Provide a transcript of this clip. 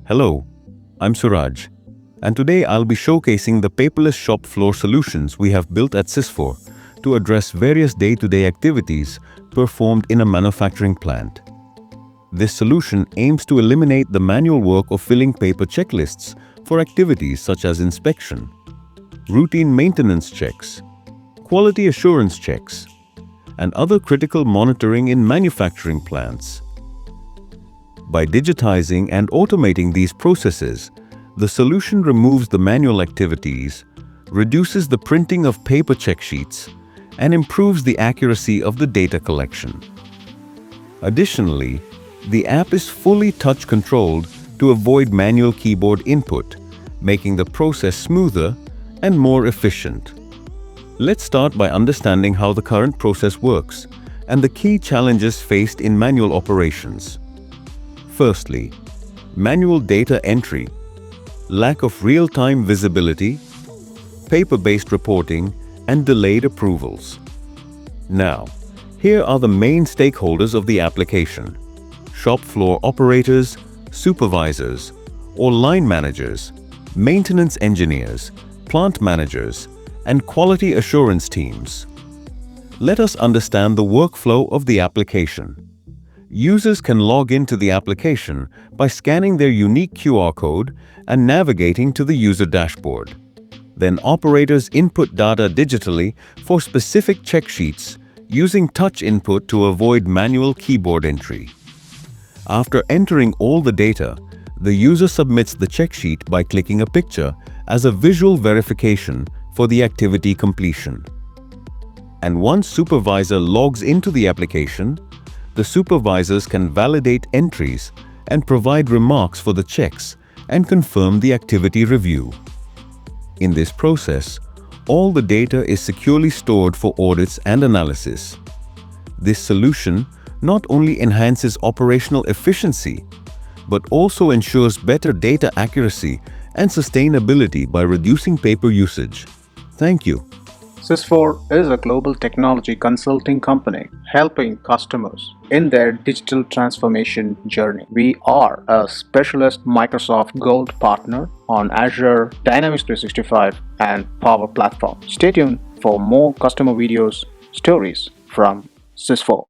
Hello, I'm Suraj, and today I'll be showcasing the paperless shop floor solutions we have built at Sysfore to address various day-to-day activities performed in a manufacturing plant. This solution aims to eliminate the manual work of filling paper checklists for activities such as inspection, routine maintenance checks, quality assurance checks, and other critical monitoring in manufacturing plants. By digitizing and automating these processes, the solution removes the manual activities, reduces the printing of paper check sheets, and improves the accuracy of the data collection. Additionally, the app is fully touch-controlled to avoid manual keyboard input, making the process smoother and more efficient. Let's start by understanding how the current process works and the key challenges faced in manual operations. Firstly, manual data entry, lack of real-time visibility, paper-based reporting, and delayed approvals. Now, here are the main stakeholders of the application: shop floor operators, supervisors, or line managers, maintenance engineers, plant managers, and quality assurance teams. Let us understand the workflow of the application. Users can log into the application by scanning their unique QR code and navigating to the user dashboard. Then operators input data digitally for specific check sheets using touch input to avoid manual keyboard entry. After entering all the data, the user submits the check sheet by clicking a picture as a visual verification for the activity completion. And once supervisor logs into the application, the supervisors can validate entries and provide remarks for the checks and confirm the activity review. In this process, all the data is securely stored for audits and analysis. This solution not only enhances operational efficiency, but also ensures better data accuracy and sustainability by reducing paper usage. Thank you. Sysfore is a global technology consulting company helping customers in their digital transformation journey. We are a specialist Microsoft Gold partner on Azure, Dynamics 365, and Power Platform. Stay tuned for more customer videos, stories from Sysfore.